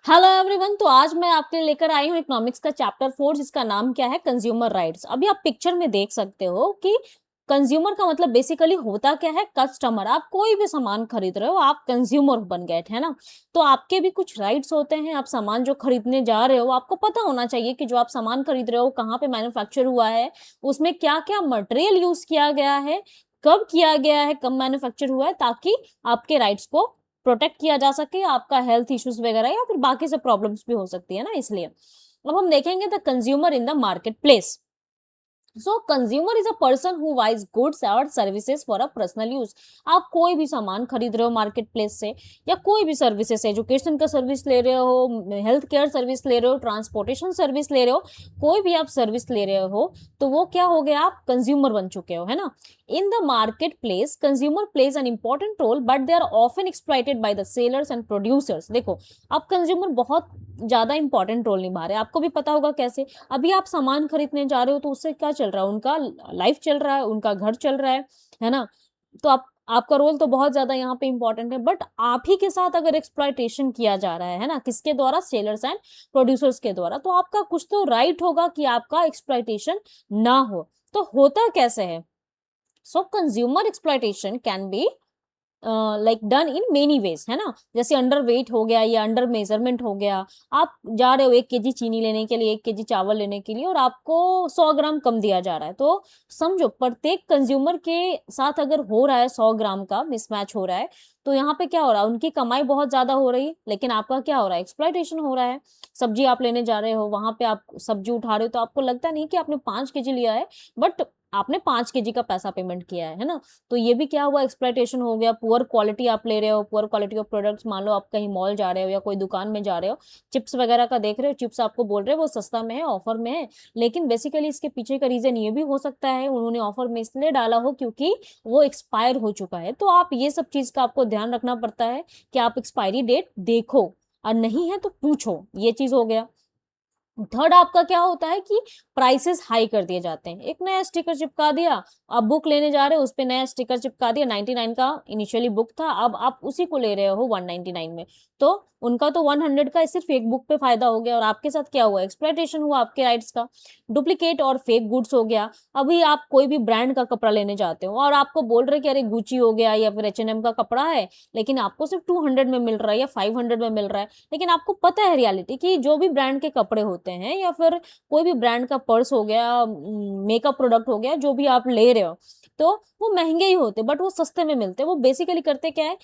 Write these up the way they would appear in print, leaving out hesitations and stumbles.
Hello everyone. तो आज मैं आपके लिए लेकर आई हूँ इकोनॉमिक्स का चैप्टर 4 जिसका नाम क्या है, कंज्यूमर राइट्स। अभी आप पिक्चर में देख सकते हो कि कंज्यूमर का मतलब बेसिकली होता क्या है, कस्टमर। आप कोई भी सामान खरीद रहे हो, आप कंज्यूमर बन गए है ना। तो आपके भी कुछ राइट्स होते हैं। आप सामान जो खरीदने जा रहे हो, आपको पता होना चाहिए कि जो आप सामान खरीद रहे हो कहाँ पे मैन्युफैक्चर हुआ है, उसमें क्या क्या मटेरियल यूज किया गया है, कब किया गया है, कब मैन्युफैक्चर हुआ है, ताकि आपके राइट्स को प्रोटेक्ट किया जा सके, आपका हेल्थ इश्यूज वगैरह या फिर बाकी सब प्रॉब्लम्स भी हो सकती है ना, इसलिए। अब हम देखेंगे the consumer in the market place. So consumer is a person who buys goods और services for a personal use. आप कोई भी सामान खरीद रहे हो मार्केट प्लेस से, या कोई भी सर्विसेज, एजुकेशन का सर्विस ले रहे हो, हेल्थ केयर सर्विस ले रहे हो, ट्रांसपोर्टेशन सर्विस ले रहे हो, कोई भी आप सर्विस ले रहे हो, तो वो क्या हो गया, आप कंज्यूमर बन चुके हो, है ना। In the market place consumer plays an important role, but they are often exploited by the sellers and producers. देखो, अब कंज्यूमर बहुत ज्यादा इंपॉर्टेंट रोल निभा रहे हैं। आपको भी पता होगा कैसे। अभी आप सामान खरीदने जा रहे हो तो उससे क्या चल रहा है, उनका लाइफ चल रहा है, उनका घर चल रहा है ना। तो आपका रोल तो बहुत ज्यादा यहाँ पे इंपॉर्टेंट है, बट आप ही के साथ अगर एक्सप्लॉयटेशन किया जा रहा है ना, किसके द्वारा, सेलर्स एंड प्रोड्यूसर्स के द्वारा, तो आपका कुछ तो राइट होगा कि आपका एक्सप्लॉयटेशन ना हो। तो होता कैसे है, सो consumer exploitation can be like done in many ways, है ना। जैसे अंडर वेट हो गया या अंडर मेजरमेंट हो गया। आप जा रहे हो 1 केजी चीनी लेने के लिए, 1 केजी चावल लेने के लिए, और आपको 100 ग्राम कम दिया जा रहा है। तो समझो, प्रत्येक कंज्यूमर के साथ अगर हो रहा है 100 ग्राम का मिसमैच हो रहा है, तो यहाँ पे क्या हो रहा है, उनकी कमाई बहुत ज्यादा हो रही है, लेकिन आपका क्या हो रहा है, एक्सप्लॉयटेशन हो रहा है। सब्जी आप लेने जा रहे हो, वहां पे आप सब्जी उठा रहे हो, तो आपको लगता नहीं कि आपने 5 केजी लिया है, बट आपने 5 केजी का पैसा पेमेंट किया है ना। तो ये भी क्या हुआ, एक्सप्लॉयटेशन हो गया। पुअर क्वालिटी आप ले रहे हो, पुअर क्वालिटी ऑफ प्रोडक्ट्स। मान लो आप कहीं मॉल जा रहे हो या कोई दुकान में जा रहे हो, चिप्स वगैरह का देख रहे हो, चिप्स आपको बोल रहे हो वो सस्ता में है, ऑफर में है, लेकिन बेसिकली इसके पीछे का रीजन ये भी हो सकता है, उन्होंने ऑफर में इसलिए डाला हो क्योंकि वो एक्सपायर हो चुका है। तो आप ये सब चीज का आपको ध्यान रखना पड़ता है कि आप एक्सपायरी डेट देखो, और नहीं है तो पूछो। ये चीज हो गया। थर्ड आपका क्या होता है कि प्राइसेस हाई कर दिए जाते हैं। एक नया स्टिकर चिपका दिया, आप बुक लेने जा रहे हो, उस पे नया स्टिकर चिपका दिया। 99 का इनिशियली बुक था, अब आप उसी को ले रहे हो 199 में। तो उनका तो 100 का सिर्फ एक बुक पे फायदा हो गया, और आपके साथ क्या हुआ, एक्सप्लॉयटेशन हुआ आपके राइट्स का। डुप्लीकेट और फेक गुड्स हो गया। अभी आप कोई भी ब्रांड का कपड़ा लेने जाते हो और आपको बोल रहे कि अरे गुची हो गया या फिर H&M का कपड़ा है, लेकिन आपको सिर्फ 200 में मिल रहा है या 500 में मिल रहा है। लेकिन आपको पता है रियलिटी कि जो भी ब्रांड के कपड़े होते हैं, या फिर कोई भी ब्रांड का पर्स हो गया, मेकअप प्रोडक्ट हो गया, जो भी आप ले रहे हो, तो वो महंगे ही होते, बट वो सस्ते में मिलते। वो बेसिकली करते क्या है,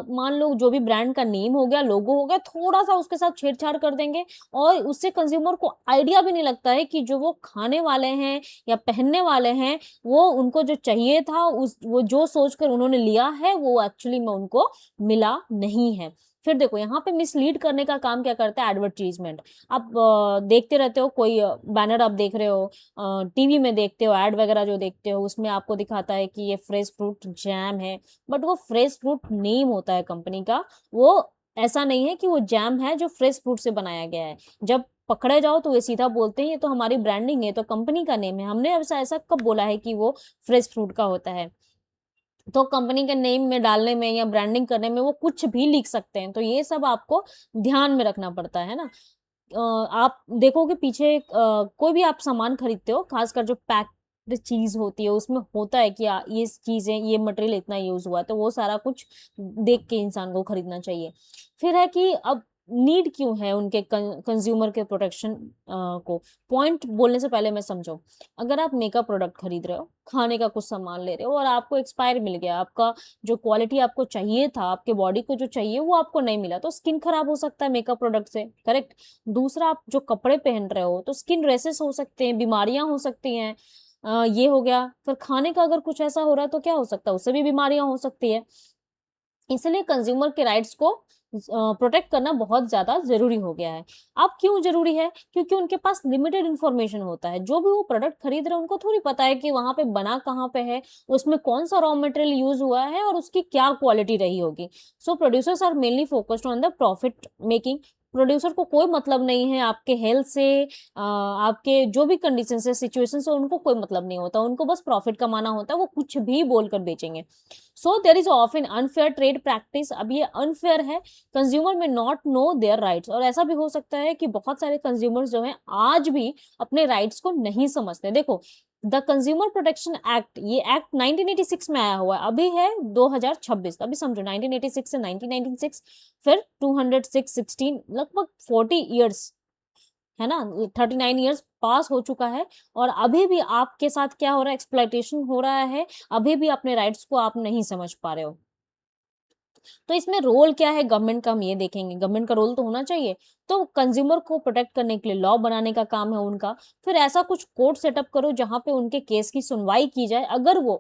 मान लो जो भी ब्रांड का नेम हो गया, लोगो हो गया, थोड़ा सा उसके साथ छेड़छाड़ कर देंगे, और उससे कंज्यूमर को आइडिया भी नहीं लगता है कि जो वो खाने वाले हैं या पहनने वाले हैं, वो उनको जो चाहिए था, उस वो जो सोचकर उन्होंने लिया है, वो एक्चुअली में उनको मिला नहीं है। फिर देखो, यहाँ पे मिसलीड करने का काम क्या करता है, एडवर्टीजमेंट। आप देखते रहते हो, कोई बैनर आप देख रहे हो, टीवी में देखते हो, एड वगैरह जो देखते हो, उसमें आपको दिखाता है कि ये फ्रेश फ्रूट जैम है, बट वो फ्रेश फ्रूट नेम होता है कंपनी का। वो ऐसा नहीं है कि वो जैम है जो फ्रेश फ्रूट से बनाया गया है। जब पकड़े जाओ तो ये सीधा बोलते हैं ये तो हमारी ब्रांडिंग है, तो कंपनी का नेम है, हमने ऐसा ऐसा कब बोला है कि वो फ्रेश फ्रूट का होता है। तो कंपनी के नेम में डालने में या ब्रांडिंग करने में वो कुछ भी लिख सकते हैं। तो ये सब आपको ध्यान में रखना पड़ता है ना। आप देखोगे पीछे कोई भी आप सामान खरीदते हो, खासकर जो पैक्ड चीज होती है, उसमें होता है कि ये चीजें, ये मटेरियल इतना यूज हुआ है, तो वो सारा कुछ देख के इंसान को खरीदना चाहिए। फिर है कि अब नीड क्यों है उनके कंज्यूमर के प्रोटेक्शन को। पॉइंट बोलने से पहले मैं समझो, अगर आप मेकअप प्रोडक्ट खरीद रहे हो, खाने का कुछ सामान ले रहे हो, और आपको एक्सपायर मिल गया, आपका जो क्वालिटी आपको चाहिए था, आपके बॉडी को जो चाहिए वो आपको नहीं मिला, तो स्किन खराब हो सकता है मेकअप प्रोडक्ट से, करेक्ट। दूसरा, आप जो कपड़े पहन रहे हो तो स्किन रेसेस हो सकते हैं, बीमारियां हो सकती हैं। ये हो गया। फिर खाने का अगर कुछ ऐसा हो रहा है तो क्या हो सकता है, उससे भी बीमारियां हो सकती है। इसलिए कंज्यूमर के राइट्स को प्रोटेक्ट करना बहुत ज्यादा जरूरी हो गया है। अब क्यों जरूरी है, क्योंकि उनके पास लिमिटेड इंफॉर्मेशन होता है। जो भी वो प्रोडक्ट खरीद रहे हैं उनको थोड़ी पता है कि वहां पे बना कहाँ पे है, उसमें कौन सा रॉ मटेरियल यूज हुआ है, और उसकी क्या क्वालिटी रही होगी। So producers are mainly focused on the profit making. Producer को कोई मतलब नहीं है आपके हेल्थ से, आपके जो भी कंडीशन से, सिचुएशन से उनको कोई मतलब नहीं होता, उनको बस प्रॉफिट कमाना होता है, वो कुछ भी बोलकर बेचेंगे। So there is often unfair trade practice. अब ये अनफेयर है, कंज्यूमर में नॉट नो देयर राइट्स। और ऐसा भी हो सकता है कि बहुत सारे कंज्यूमर्स जो हैं आज भी अपने राइट्स को नहीं समझते। देखो, द कंज्यूमर प्रोटेक्शन एक्ट, ये एक्ट 1986 में आया हुआ है, अभी है 2026। अभी समझो 1986 से 1996, फिर 206, 16, लगभग 40 इयर्स, है ना, 39 इयर्स पास हो चुका है, और अभी भी आपके साथ क्या हो रहा है, एक्सप्लॉइटेशन हो रहा है, अभी भी अपने राइट्स को आप नहीं समझ पा रहे हो। तो इसमें रोल क्या है गवर्नमेंट का, हम ये देखेंगे। गवर्नमेंट का रोल तो होना चाहिए, तो कंज्यूमर को प्रोटेक्ट करने के लिए लॉ बनाने का काम है उनका। फिर ऐसा कुछ कोर्ट सेटअप करो जहाँ पे उनके केस की सुनवाई की जाए, अगर वो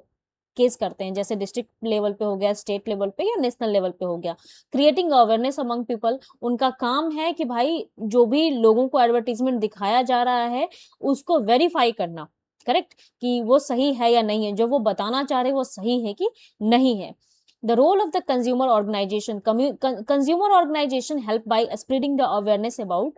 केस करते हैं, जैसे डिस्ट्रिक्ट लेवल पे हो गया, स्टेट लेवल पे या नेशनल लेवल पे हो गया। क्रिएटिंग अवेयरनेस अमंग पीपल, उनका काम है कि भाई जो भी लोगों को एडवर्टाइजमेंट दिखाया जा रहा है उसको वेरीफाई करना, करेक्ट, कि वो सही है या नहीं है, जो वो बताना चाह रहे हैं वो सही है कि नहीं है। The role of the consumer organization, consumer organization help by spreading the awareness about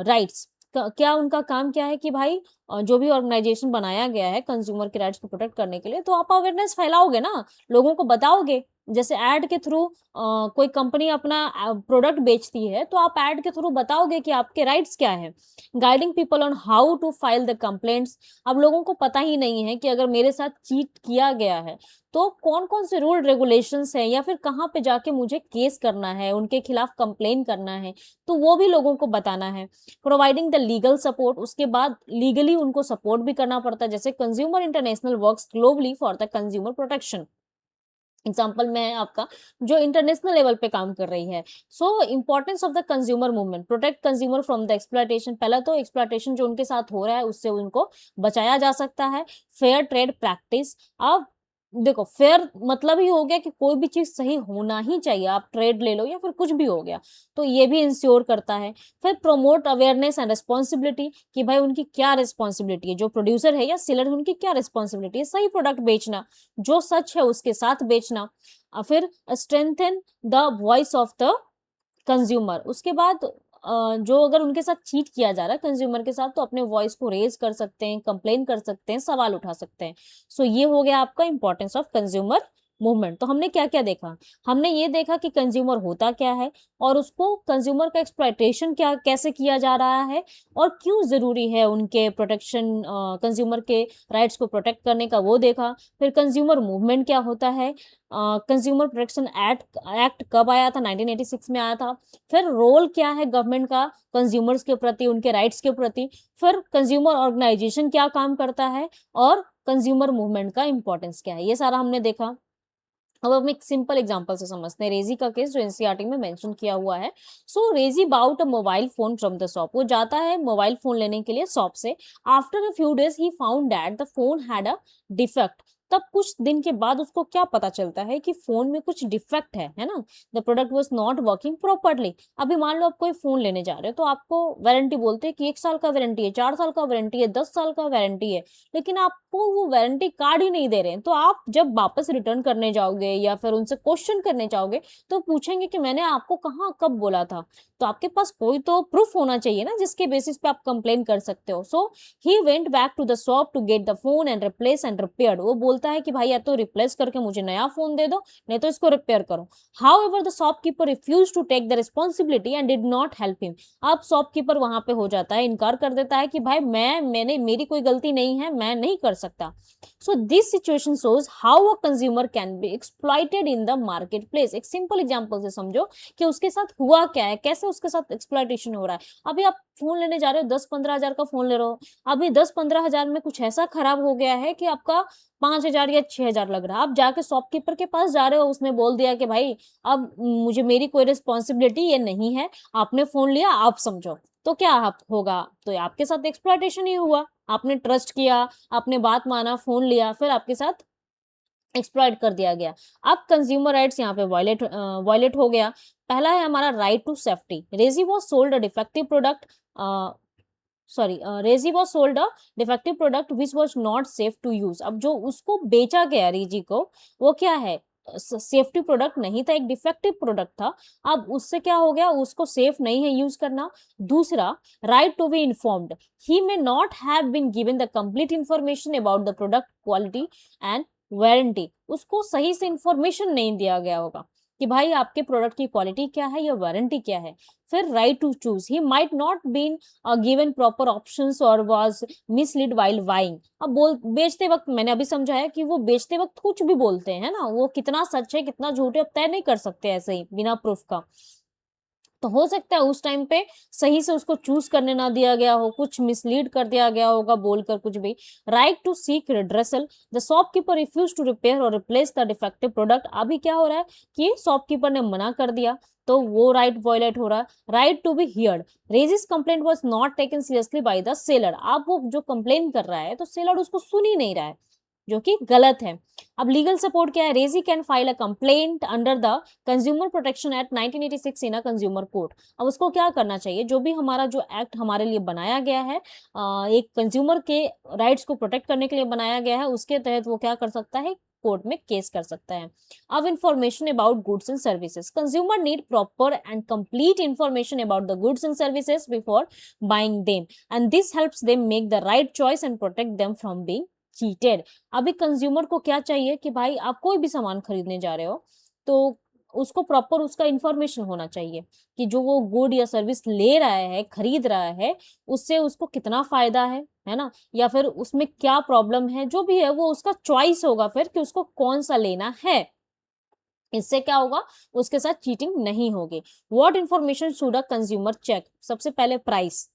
rights. क्या उनका काम क्या है कि भाई जो भी ऑर्गेनाइजेशन बनाया गया है कंज्यूमर के राइट्स को प्रोटेक्ट करने के लिए, तो आप अवेयरनेस फैलाओगे ना, लोगों को बताओगे। जैसे एड के थ्रू कोई कंपनी अपना प्रोडक्ट बेचती है, तो आप एड के थ्रू बताओगे कि आपके राइट्स क्या है। Guiding people on how to file the complaints. अब लोगों को पता ही नहीं है कि अगर मेरे साथ चीट किया गया है तो कौन-कौन से रूल रेगुलेशंस हैं, या फिर कहाँ पे जाके मुझे केस करना है, उनके खिलाफ कंप्लेन करना है, तो वो भी लोगों को बताना है। प्रोवाइडिंग द लीगल सपोर्ट, उसके बाद लीगली उनको सपोर्ट भी करना पड़ता है, जैसे consumer international works globally for the consumer protection. Example में है आपका, जो इंटरनेशनल लेवल पे काम कर रही है। So importance of the consumer movement, protect consumer from the exploitation. पहला तो एक्सप्लॉयटेशन जो उनके साथ हो रहा है उससे उनको बचाया जा सकता है। फेयर ट्रेड प्रैक्टिस, अब देखो फेयर मतलब ही हो गया कि कोई भी चीज सही होना ही चाहिए, आप ट्रेड ले लो या फिर कुछ भी हो गया, तो ये भी इंश्योर करता है। फिर प्रोमोट अवेयरनेस एंड रिस्पॉन्सिबिलिटी, कि भाई उनकी क्या रिस्पॉन्सिबिलिटी है, जो प्रोड्यूसर है या सेलर है उनकी क्या रिस्पॉन्सिबिलिटी है, सही प्रोडक्ट बेचना, जो सच है उसके साथ बेचना। फिर strengthen the voice of the consumer, उसके बाद जो अगर उनके साथ चीट किया जा रहा है कंज्यूमर के साथ, तो अपने वॉइस को रेज कर सकते हैं, कंप्लेन कर सकते हैं, सवाल उठा सकते हैं। सो ये हो गया आपका इंपॉर्टेंस ऑफ कंज्यूमर मूवमेंट। तो हमने क्या क्या देखा, हमने ये देखा कि कंज्यूमर होता क्या है, और उसको कंज्यूमर का एक्सप्लॉयटेशन क्या कैसे किया जा रहा है, और क्यों जरूरी है उनके प्रोटेक्शन, कंज्यूमर के राइट्स को प्रोटेक्ट करने का, वो देखा। फिर कंज्यूमर मूवमेंट क्या होता है, कंज्यूमर प्रोटेक्शन एक्ट एक्ट कब आया था, 1986 में आया था। फिर रोल क्या है गवर्नमेंट का कंज्यूमर्स के प्रति, उनके राइट्स के प्रति। फिर कंज्यूमर ऑर्गेनाइजेशन क्या काम करता है, और कंज्यूमर मूवमेंट का इंपॉर्टेंस क्या है, ये सारा हमने देखा। अब हम एक सिंपल एग्जांपल से समझते हैं, रेजी का केस जो एनसीईआरटी में मेंशन किया हुआ है। So Reji bought a mobile phone from the shop, वो जाता है मोबाइल फोन लेने के लिए शॉप से। After a few days he found that the phone had a defect. तब कुछ दिन के बाद उसको क्या पता चलता है कि फोन में कुछ डिफेक्ट है ना, the product was not working properly. अभी मान लो आप कोई फोन लेने जा रहे हो, तो आपको वारंटी बोलते हैं कि 1 साल का वारंटी है, 4 साल का वारंटी है, 10 साल का वारंटी है, लेकिन आपको वो वारंटी कार्ड ही नहीं दे रहे हैं। तो आप जब वापस रिटर्न करने जाओगे या फिर उनसे क्वेश्चन करने जाओगे, तो पूछेंगे कि मैंने आपको कहाँ कब बोला था। तो आपके पास कोई तो प्रूफ होना चाहिए ना, जिसके बेसिस पे आप कंप्लेन कर सकते हो। So he went back to the shop to get the phone and replace and repaired. वो बोलता है कि भाई या तो रिप्लेस करके मुझे नया फोन दे दो, नहीं तो इसको रिपेयर करो। However the shopkeeper refuse to take the responsibility and did not help him. अब शॉपकीपर वहां पे हो जाता है, इनकार कर देता है कि भाई मैंने मेरी कोई गलती नहीं है, मैं नहीं कर सकता। So this situation shows how a consumer can be exploited in the market place. एक सिंपल एग्जाम्पल से समझो कि उसके साथ हुआ क्या है, कैसे उसके साथ एक्सप्लॉइटेशन हो रहा है। अभी आप फोन लेने जा रहे हो, 10-15 हजार का फोन ले रहे हो, अभी 10-15 हजार में कुछ ऐसा खराब हो गया है कि आपका 5 हजार या 6 हजार लग रहा है। आप जाके शॉपकीपर के पास जा रहे हो, उसने बोल दिया कि भाई अब मुझे मेरी कोई रिस्पॉन्सिबिलिटी ये नहीं है, आपने फोन लिया आप समझो। तो क्या आप होगा, तो आपके साथ एक्सप्लॉइटेशन ही हुआ। आपने ट्रस्ट किया, आपने बात माना, फोन लिया, फिर आपके साथ एक्सप्लॉइट कर दिया गया। अब कंज्यूमर राइट्स यहाँ पे वायलेट हो गया। पहला है हमारा right to safety. Reji was sold a defective product, Reji was sold a defective product which was not safe to use. अब जो उसको बेचा गया रेजी को, वो क्या है, सेफ्टी प्रोडक्ट नहीं था, एक डिफेक्टिव प्रोडक्ट था। अब उससे क्या हो गया, उसको सेफ नहीं है यूज करना। दूसरा, right to be informed, he may not have been given the complete information about the product quality and warranty, उसको सही से इंफॉर्मेशन नहीं दिया गया होगा कि भाई आपके प्रोडक्ट की क्वालिटी क्या है या वारंटी क्या है। फिर right to choose, he might not been given proper options और वाज मिसलीड वाइल बाइंग। अब बोल बेचते वक्त मैंने अभी समझाया कि वो बेचते वक्त कुछ भी बोलते हैं ना, वो कितना सच है कितना झूठ है अब तय नहीं कर सकते ऐसे ही बिना प्रूफ का। तो हो सकता है उस टाइम पे सही से उसको चूज करने ना दिया गया हो, कुछ मिसलीड कर दिया गया होगा बोलकर कुछ भी। Right to seek redressal, the shopkeeper refuse to repair और रिप्लेस द डिफेक्टिव प्रोडक्ट। अभी क्या हो रहा है कि शॉपकीपर ने मना कर दिया तो वो राइट वॉयलेट हो रहा है। Right to be heard, Reji's complaint was not taken seriously by the seller. आप वो जो कंप्लेन कर रहा है तो सेलर उसको सुन ही नहीं रहा है, जो कि गलत है। अब लीगल सपोर्ट क्या है, Reji can file a complaint under the consumer protection act 1986 in a consumer court. अब उसको क्या करना चाहिए, जो भी हमारा जो एक्ट हमारे लिए बनाया गया है, एक कंज्यूमर के राइट्स को प्रोटेक्ट करने के लिए बनाया गया है, उसके तहत वो क्या कर सकता है, कोर्ट में केस कर सकता है। अब information about goods and services, consumer need proper and complete information about the goods and services before buying them and this helps them make the right choice and protect them from being cheated. अभी consumer को क्या चाहिए कि भाई आप कोई भी सामान खरीदने जा रहे हो तो उसको प्रॉपर उसका इंफॉर्मेशन होना चाहिए कि जो वो गुड या सर्विस ले रहा है खरीद रहा है उससे उसको कितना फायदा है ना, या फिर उसमें क्या प्रॉब्लम है, जो भी है वो उसका चॉइस होगा फिर कि उसको कौन सा लेना है। इससे क्या होगा, उसके साथ चीटिंग नहीं होगी। What information should a consumer check, सबसे पहले price,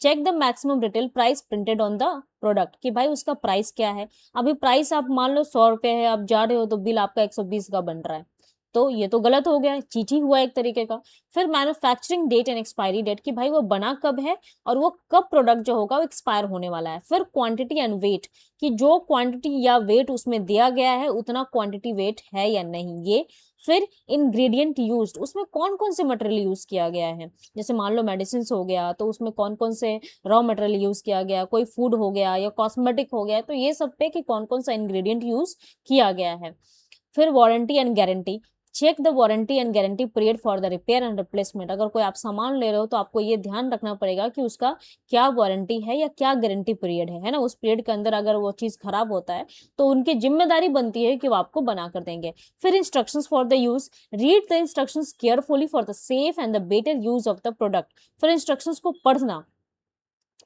check the maximum retail price printed on the product कि भाई उसका प्राइस क्या है। अभी प्राइस आप मान लो 100 रुपए है, आप जा रहे हो तो बिल आपका 120 का बन रहा है, तो ये तो गलत हो गया, चीटिंग हुआ एक तरीके का। फिर manufacturing date and expiry date कि भाई वो बना कब है और वो कब प्रोडक्ट जो होगा वो एक्सपायर होने वाला है। फिर क्वांटिटी एंड वेट कि जो क्वांटिटी या वेट उसमें दिया गया है उतना क्वांटिटी वेट है या नहीं ये। फिर इंग्रेडिएंट यूज्ड, उसमें कौन कौन से मटेरियल यूज किया गया है, जैसे मान लो मेडिसिन हो गया तो उसमें कौन कौन से रॉ मटेरियल यूज किया गया, कोई फूड हो गया या कॉस्मेटिक हो गया, तो ये सब पे कि कौन कौन सा इंग्रेडिएंट यूज किया गया है। फिर warranty and guarantee, check the warranty and guarantee period for the repair and replacement. अगर कोई आप सामान ले रहे हो तो आपको ये ध्यान रखना पड़ेगा कि उसका क्या वारंटी है या क्या गारंटी पीरियड है ना, उस पीरियड के अंदर अगर वो चीज खराब होता है तो उनकी जिम्मेदारी बनती है कि वो आपको बना कर देंगे। फिर instructions for the use, read the instructions carefully for the safe and the better use of the product. फिर इंस्ट्रक्शंस को पढ़ना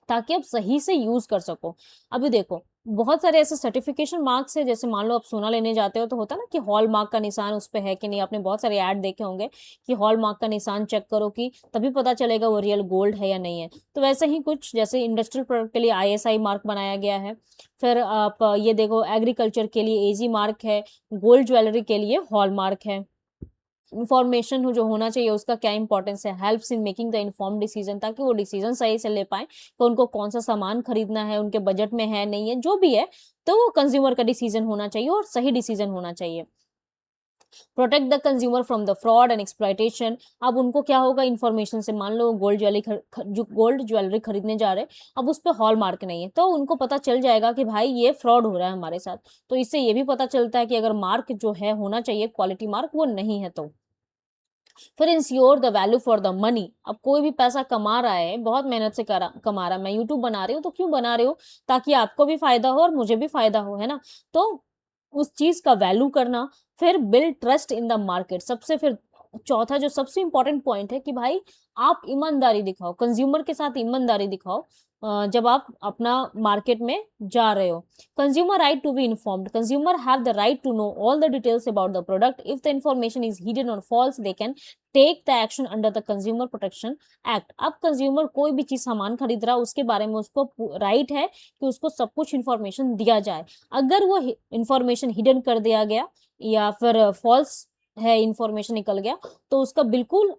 ताकि आप सही से यूज कर सको। अभी देखो बहुत सारे ऐसे सर्टिफिकेशन मार्क्स है, जैसे मान लो आप सोना लेने जाते हो तो होता है ना कि हॉल मार्क का निशान उस पे है कि नहीं, आपने बहुत सारे ऐड देखे होंगे कि हॉल मार्क का निशान चेक करो कि तभी पता चलेगा वो रियल गोल्ड है या नहीं है। तो वैसे ही कुछ जैसे इंडस्ट्रियल प्रोडक्ट के लिए आईएसआई मार्क बनाया गया है। फिर आप ये देखो एग्रीकल्चर के लिए एजी मार्क है, गोल्ड ज्वेलरी के लिए हॉल मार्क है। इंफॉर्मेशन जो होना चाहिए उसका क्या इंपॉर्टेंस है, helps in making the inform decision, ताकि वो डिसीजन सही से ले पाए तो उनको कौन सा सामान खरीदना है, उनके बजट में है नहीं है, जो भी है तो कंज्यूमर का डिसीजन होना चाहिए और सही डिसीजन होना चाहिए। Protect the consumer from the fraud and exploitation. अब उनको क्या होगा, इन्फॉर्मेशन से मान लो गोल्ड ज्वेलरी खरीदने जा रहे हैं, अब उस पर हॉल मार्क नहीं है तो उनको पता चल जाएगा कि भाई ये फ्रॉड हो रहा है हमारे साथ। तो इससे ये भी पता चलता है कि अगर मार्क जो है होना चाहिए क्वालिटी मार्क वो नहीं है तो। फिर ensure the value for the money, अब कोई भी पैसा कमा रहा है बहुत मेहनत से कमा रहा है, मैं यूट्यूब बना रही हूँ तो क्यों बना रही हूँ, ताकि आपको भी फायदा हो और मुझे भी फायदा हो, है ना। तो उस चीज का वैल्यू करना। फिर build trust in the market, सबसे फिर चौथा जो सबसे इंपॉर्टेंट पॉइंट है कि भाई आप ईमानदारी दिखाओ, कंज्यूमर के साथ ईमानदारी दिखाओ जब आप अपना मार्केट में जा रहे हो। Consumer right to be informed, consumer have the right to know all the details about the product, if the information is hidden और false they can take the action under the consumer protection act. अब consumer कोई भी चीज सामान खरीद रहा है उसके बारे में उसको राइट है कि उसको सब कुछ इन्फॉर्मेशन दिया जाए। अगर वो इन्फॉर्मेशन हिडन कर दिया गया या फिर फॉल्स है इन्फॉर्मेशन निकल गया तो उसका बिल्कुल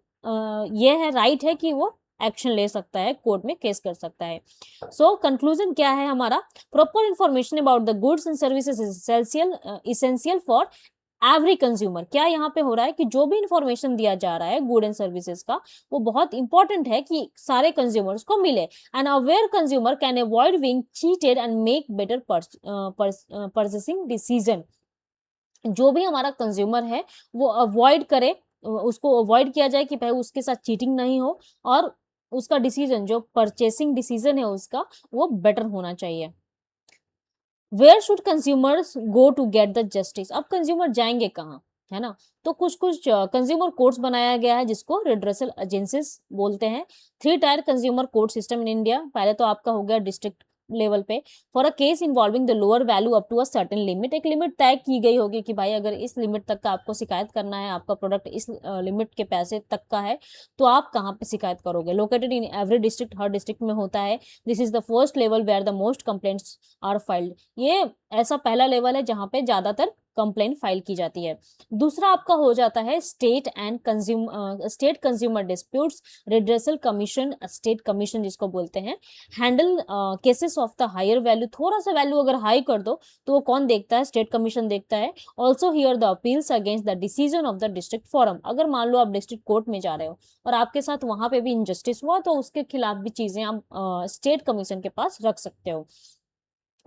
ये है राइट है कि वो एक्शन ले सकता है, कोर्ट में केस कर सकता है। सो कंक्लूजन क्या है हमारा, proper information about the goods and services is essential for every consumer. क्या यहाँ पे हो रहा है कि जो भी इंफॉर्मेशन दिया जा रहा है गुड एंड सर्विसेज का वो बहुत इंपॉर्टेंट है कि सारे कंज्यूमर्स को मिले। And aware consumer can avoid being cheated and make better purchasing decision. जो भी हमारा कंज्यूमर है वो अवॉइड करे, उसको अवॉइड किया जाए कि भाई उसके साथ चीटिंग नहीं हो, और उसका डिसीजन, जो परचेसिंग डिसीजन है उसका, वो बेटर होना चाहिए। Where should consumers go to get the justice? अब कंज्यूमर जाएंगे कहाँ, है ना? तो कुछ कुछ कंज्यूमर कोर्ट्स बनाया गया है जिसको रिड्रेसल एजेंसीज बोलते हैं। Three tier consumer court system in India. पहले तो आपका हो गया डिस्ट्रिक्ट लेवल पे। For a case involving the lower value up to a certain limit, एक लिमिट तय की गई होगी कि भाई अगर इस लिमिट तक का आपको शिकायत करना है, आपका प्रोडक्ट इस लिमिट के पैसे तक का है, तो आप कहाँ पे शिकायत करोगे। लोकेटेड इन एवरी डिस्ट्रिक्ट, हर डिस्ट्रिक्ट में होता है। This is the first level where the most complaints are filed. ये ऐसा पहला लेवल है जहां पे ज्यादातर कंप्लेंट फाइल की जाती है। दूसरा आपका हो जाता है state consumer disputes redressal commission, state commission जिसको बोलते हैं। Handle cases of the higher value, थोड़ा सा वैल्यू अगर हाई कर दो तो वो कौन देखता है, स्टेट कमीशन देखता है। Also here the appeals against the decision of the district forum. अगर मान लो आप डिस्ट्रिक्ट कोर्ट में जा रहे हो और आपके साथ वहां पे भी इनजस्टिस हुआ, तो उसके खिलाफ भी चीजें आप स्टेट कमीशन के पास रख सकते हो।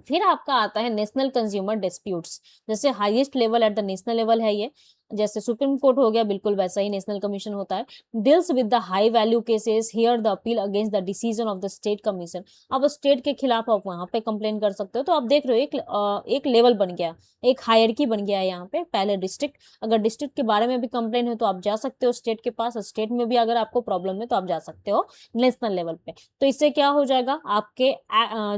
फिर आपका आता है नेशनल कंज्यूमर डिस्प्यूट्स। जैसे highest level at the national level है ये, जैसे सुप्रीम कोर्ट हो गया, बिल्कुल वैसा ही नेशनल कमीशन होता है। Deals with the high value cases, here the appeal against the decision of the state commission. अब स्टेट के खिलाफ आप वहां पे कंप्लेन कर सकते हो। तो आप देख रहे हो एक लेवल बन गया, एक हायरकी बन गया है यहाँ पे। पहले डिस्ट्रिक्ट, अगर डिस्ट्रिक्ट के बारे में भी कंप्लेन हो तो आप जा सकते हो स्टेट के पास, स्टेट में भी अगर आपको प्रॉब्लम है तो आप जा सकते हो नेशनल लेवल पे। तो इससे क्या हो जाएगा, आपके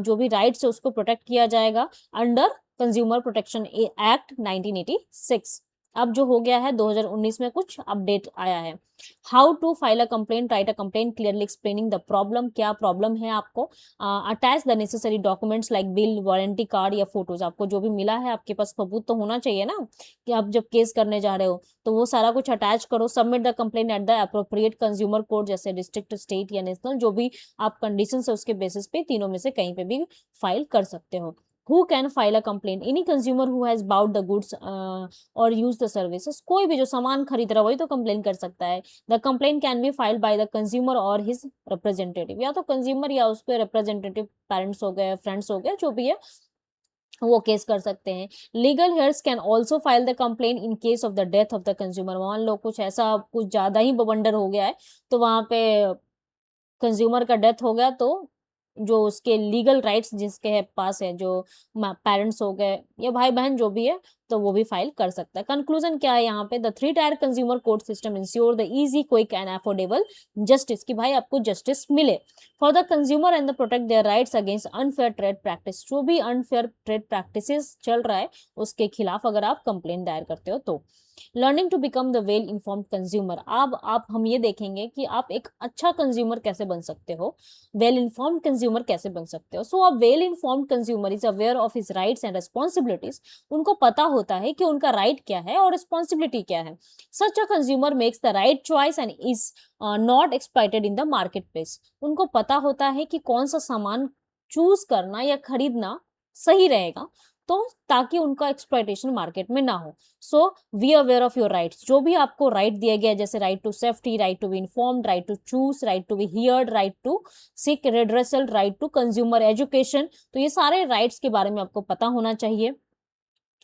जो भी राइट्स है उसको प्रोटेक्ट किया जाएगा अंडर कंज्यूमर प्रोटेक्शन एक्ट 1986। अब जो हो गया है 2019 में कुछ अपडेट आया है। How to file a complaint, write a complaint clearly explaining the problem, क्या प्रॉब्लम है आपको। Attach the necessary documents like bill, warranty card या फोटोज। आपको जो भी मिला है आपके पास सबूत तो होना चाहिए ना, कि आप जब केस करने जा रहे हो तो वो सारा कुछ अटैच करो। Submit the complaint at the appropriate consumer court, जैसे डिस्ट्रिक्ट, स्टेट या नेशनल, जो भी आप कंडीशन है उसके बेसिस पे तीनों में से कहीं पे भी फाइल कर सकते हो। Who can file a complaint, any consumer who has bought the goods और यूज द सर्विसेज। कोई भी जो सामान खरीद रहा है वही तो कंप्लेन कर सकता है। The complaint can be filed by the consumer और हिज रिप्रेजेंटेटिव, या तो कंज्यूमर या उसके रिप्रेजेंटेटिव, पेरेंट्स हो गए, फ्रेंड्स हो गए, जो भी है वो केस कर सकते हैं। Legal hairs can also file the complain in case of the death of the consumer. मान लो कुछ ऐसा कुछ ज्यादा ही बवंडर हो गया है, तो वहां पे कंज्यूमर का डेथ हो गया, तो जो उसके लीगल राइट्स जिसके है पास है, जो पेरेंट्स हो गए या भाई बहन जो भी है, तो वो भी फाइल कर सकता है। कंक्लूजन क्या है यहाँ पे, the three tier consumer court system ensure the easy, quick and affordable justice, कि भाई आपको जस्टिस मिले for the consumer and the protect their rights against unfair trade practice. जो भी अनफेयर ट्रेड प्रैक्टिसेस चल रहा है उसके खिलाफ अगर आप कंप्लेन दायर करते हो तो। Learning to become the well informed consumer. अब आप हम ये देखेंगे कि आप एक अच्छा कंज्यूमर कैसे बन सकते हो, वेल इन्फॉर्म्ड कंज्यूमर कैसे बन सकते हो। So a well informed consumer is aware of his rights and responsibilities. उनको पता होता है कि उनका राइट क्या है और रिस्पॉन्सिबिलिटी क्या है। Such a consumer makes the right choice and is not exploited in the market place. उनको पता होता है कि कौन सा सामान चूज करना या खरीदना सही रहेगा, तो ताकि उनका एक्सप्लॉइटेशन मार्केट में ना हो। So be aware of your rights. जो भी आपको राइट दिया गया है, जैसे right to safety, right to be informed, right to choose, right to be heard, right to seek redressal, right to consumer education, तो ये सारे राइट्स के बारे में आपको पता होना चाहिए।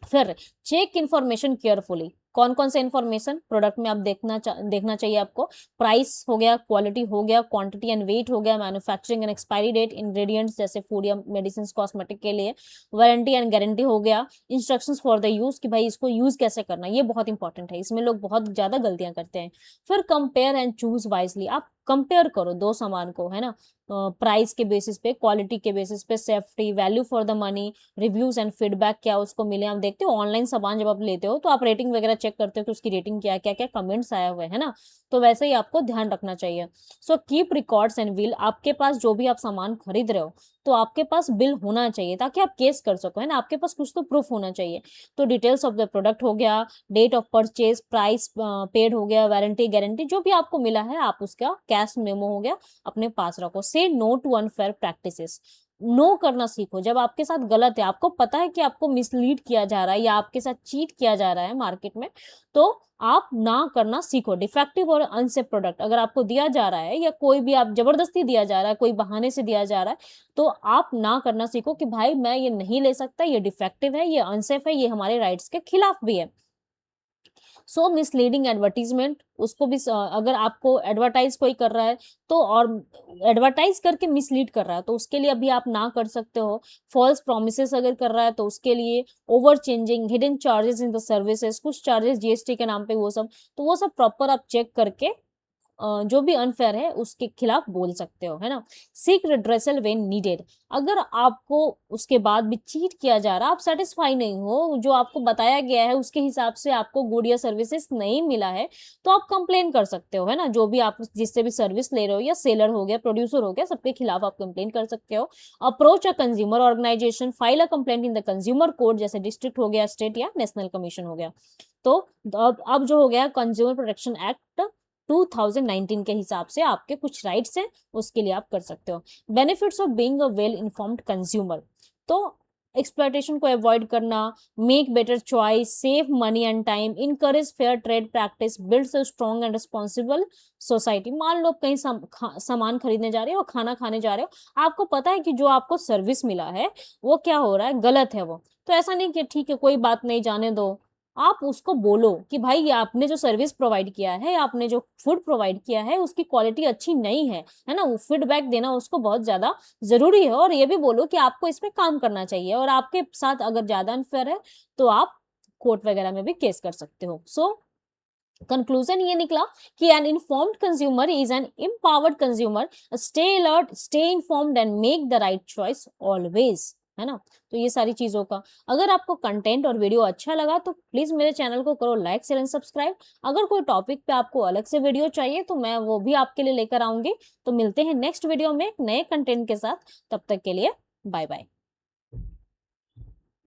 फिर चेक इन्फॉर्मेशन केयरफुली। कौन कौन से इन्फॉर्मेशन प्रोडक्ट में आप देखना चाहिए आपको। प्राइस हो गया, क्वालिटी हो गया, क्वांटिटी एंड वेट हो गया, manufacturing and expiry date, ingredients जैसे फूड या मेडिसिन कॉस्मेटिक के लिए, वारंटी एंड गारंटी हो गया, इंस्ट्रक्शंस फॉर द यूज, कि भाई इसको यूज कैसे करना, ये बहुत इंपॉर्टेंट है, इसमें लोग बहुत ज्यादा गलतियां करते हैं। फिर कंपेयर एंड चूज वाइजली। आप कंपेयर करो दो सामान को, है ना, प्राइस के बेसिस पे, क्वालिटी के बेसिस पे, safety, value for the money, reviews and feedback क्या उसको मिले। आप देखते हो ऑनलाइन सामान जब आप लेते हो तो आप रेटिंग वगैरह चेक करते हो कि उसकी रेटिंग क्या है, क्या क्या कमेंट्स आए हुए है ना, तो वैसे ही आपको ध्यान रखना चाहिए। So keep records and will. आपके पास जो भी आप सामान खरीद रहे हो तो आपके पास बिल होना चाहिए ताकि आप केस कर सको, है ना, आपके पास कुछ तो प्रूफ होना चाहिए। तो डिटेल्स ऑफ द प्रोडक्ट हो गया, date of purchase, price paid हो गया, वारंटी गारंटी, जो भी आपको मिला है आप उसका कैश मेमो हो गया अपने पास रखो। Say no to unfair practices. No करना सीखो जब आपके साथ गलत है, आपको पता है कि आपको मिसलीड किया जा रहा है या आपके साथ चीट किया जा रहा है मार्केट में, तो आप ना करना सीखो। डिफेक्टिव और अनसेफ प्रोडक्ट अगर आपको दिया जा रहा है या कोई भी आप जबरदस्ती दिया जा रहा है, कोई बहाने से दिया जा रहा है, तो आप ना करना सीखो कि भाई मैं ये नहीं ले सकता, ये डिफेक्टिव है, ये अनसेफ है, ये हमारे राइट्स के खिलाफ भी है। सो मिसलीडिंग एडवर्टीजमेंट, उसको भी अगर आपको एडवर्टाइज कोई कर रहा है तो, और एडवर्टाइज करके मिसलीड कर रहा है तो उसके लिए अभी आप ना कर सकते हो। फॉल्स प्रोमिसेस अगर कर रहा है तो उसके लिए, over changing, hidden charges in the services, कुछ चार्जेस जीएसटी के नाम पे वो सब, तो वो सब प्रॉपर आप चेक करके जो भी अनफेयर है उसके खिलाफ बोल सकते हो, है ना। सीक रिड्रेसल व्हेन नीडेड, अगर आपको उसके बाद भी चीट किया जा रहा है, आप सेटिस्फाई नहीं हो, जो आपको बताया गया है उसके हिसाब से आपको गुड या सर्विसेज नहीं मिला है, तो आप कंप्लेन कर सकते हो, है ना। जो भी आप जिससे भी सर्विस ले रहे हो, या सेलर हो गया, प्रोड्यूसर हो गया, सबके खिलाफ आप कंप्लेन कर सकते हो। Approach a consumer organisation, file a complaint in the consumer court, जैसे डिस्ट्रिक्ट हो गया, स्टेट या नेशनल कमीशन हो गया। तो अब जो हो गया कंज्यूमर प्रोटेक्शन एक्ट 2019 के हिसाब से आपके कुछ राइट्स हैं, उसके लिए आप कर सकते हो। Benefits of being a well informed consumer, तो एक्सप्लॉयटेशन को अवॉइड करना, make better choice, save money and time, encourage fair trade practice, builds a strong and responsible society. मान लो कहीं सामान खरीदने जा रहे हो, खाना खाने जा रहे हो, आपको पता है कि जो आपको सर्विस मिला है वो क्या हो रहा है, गलत है वो, तो ऐसा नहीं कि ठीक है कोई बात नहीं जाने दो, आप उसको बोलो कि भाई ये आपने जो सर्विस प्रोवाइड किया है, आपने जो फूड प्रोवाइड किया है उसकी क्वालिटी अच्छी नहीं है ना। फीडबैक देना उसको बहुत ज्यादा जरूरी है, और ये भी बोलो कि आपको इसमें काम करना चाहिए, और आपके साथ अगर ज्यादा अनफेयर है तो आप कोर्ट वगैरह में भी केस कर सकते हो। सो कंक्लूजन ये निकला कि N informed consumer is an empowered consumer, stay alert, stay informed and make the right choice always, है ना। तो ये सारी चीजों का, अगर आपको कंटेंट और वीडियो अच्छा लगा तो प्लीज मेरे चैनल को करो लाइक, शेयर एंड सब्सक्राइब। अगर कोई टॉपिक पे आपको अलग से वीडियो चाहिए तो मैं वो भी आपके लिए लेकर आऊंगी। तो मिलते हैं नेक्स्ट वीडियो में एक नए कंटेंट के साथ, तब तक के लिए बाय बाय।